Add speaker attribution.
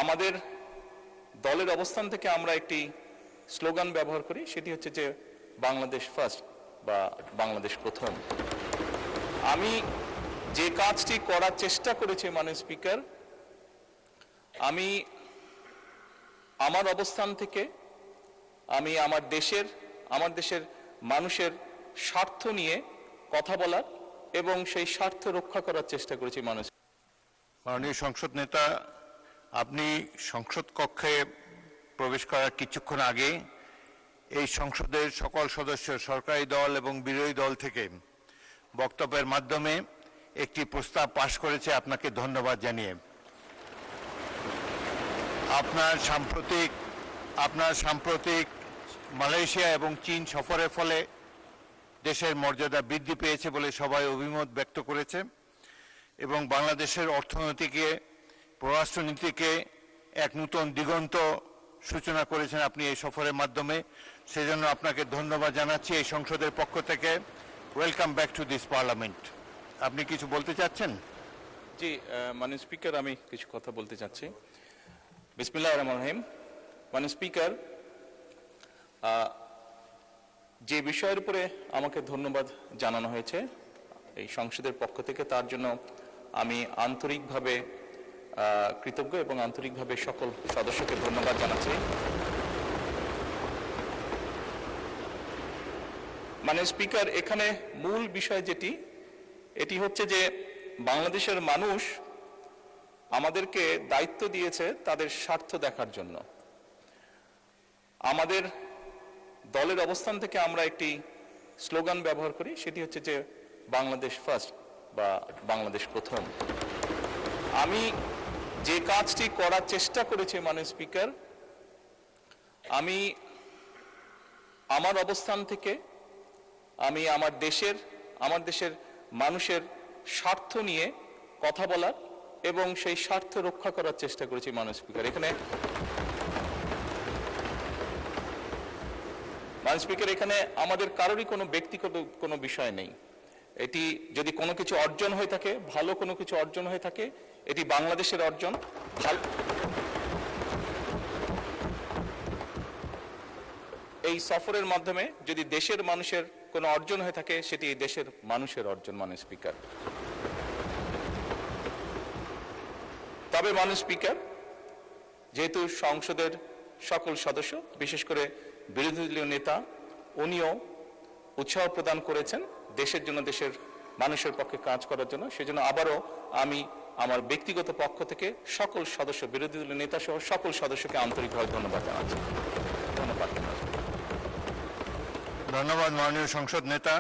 Speaker 1: আমাদের দলের অবস্থান থেকে আমরা একটি স্লোগান ব্যবহার করি, সেটি হচ্ছে যে বাংলাদেশ ফার্স্ট বা বাংলাদেশ প্রথম। আমি যে কাজটি করার চেষ্টা করেছি মাননীয় স্পিকার, আমি আমার অবস্থান থেকে আমি আমার দেশের মানুষের স্বার্থ নিয়ে কথা বলার এবং সেই স্বার্থ রক্ষা করার চেষ্টা করেছি।
Speaker 2: মাননীয় সংসদ নেতা, আপনি সংসদ কক্ষে প্রবেশ করার কিছুক্ষণ আগে এই সংসদের সকল সদস্য, সরকারি দল এবং বিরোধী দল থেকে বক্তব্যের মাধ্যমে একটি প্রস্তাব পাশ করেছে, আপনাকে ধন্যবাদ জানিয়ে। আপনার সাম্প্রতিক মালয়েশিয়া এবং চীন সফরের ফলে দেশের মর্যাদা বৃদ্ধি পেয়েছে বলে সবাই অভিমত ব্যক্ত করেছে এবং বাংলাদেশের অর্থনীতিকে, পররাষ্ট্রনীতিকে এক নতুন দিগন্ত সূচনা করেছেন আপনি এই সফরের মাধ্যমে। সেজন্য আপনাকে ধন্যবাদ জানাচ্ছি এই সংসদের পক্ষ থেকে। Welcome back to this parliament. আপনি কিছু বলতে চাচ্ছেন?
Speaker 1: জি মাননীয় স্পিকার, আমি কিছু কথা বলতে চাচ্ছি। বিসমিল্লাহির রহমানির রহিম। মাননীয় স্পিকার, যে বিষয়ের উপরে আমাকে ধন্যবাদ জানানো হয়েছে এই সংসদের পক্ষ থেকে, তার জন্য আমি আন্তরিকভাবে কৃতজ্ঞ এবং আন্তরিকভাবে সকল সদস্যকে ধন্যবাদ জানাচ্ছি। মাননীয় স্পিকার, এখানে মূল বিষয় এটি হচ্ছে যে বাংলাদেশের মানুষ আমাদেরকে দায়িত্ব দিয়েছে তাদের স্বার্থ দেখার জন্য। আমাদের দলের অবস্থান থেকে আমরা একটি স্লোগান ব্যবহার করি, সেটি হচ্ছে যে বাংলাদেশ ফার্স্ট বা বাংলাদেশ প্রথম। আমি যে কাজটি করার চেষ্টা করেছি মাননীয় স্পিকার, আমি আমার অবস্থান থেকে আমি আমার দেশের মানুষের স্বার্থ নিয়ে কথা বলার এবং সেই স্বার্থ রক্ষা করার চেষ্টা করেছি মাননীয় স্পিকার। মাননীয় স্পিকার, এখানে আমাদের কারোরই কোনো ব্যক্তিগত কোনো বিষয় নেই। এটি যদি কোনো কিছু অর্জন হয়ে থাকে, ভালো কোনো কিছু অর্জন হয়ে থাকে, এটি বাংলাদেশের অর্জন। এই সফরের মাধ্যমে যদি দেশের মানুষের কোনো অর্জন হয়ে থাকে, সেটি এই দেশের মানুষের অর্জন মাননীয় স্পিকার। তবে মাননীয় স্পিকার, যেহেতু সংসদের সকল সদস্য, বিশেষ করে বিরোধী দলীয় নেতা, উনিও উৎসাহ প্রদান করেছেন দেশের জন্য, দেশের মানুষের পক্ষে কাজ করার জন্য, সেজন্য আবারও আমি আমার ব্যক্তিগত পক্ষ থেকে সকল সদস্য, বিরোধী দলীয় নেতা সহ সকল সদস্যকে আন্তরিকভাবে ধন্যবাদ জানাচ্ছি।
Speaker 2: ধন্যবাদ মাননীয় সংসদ নেতা।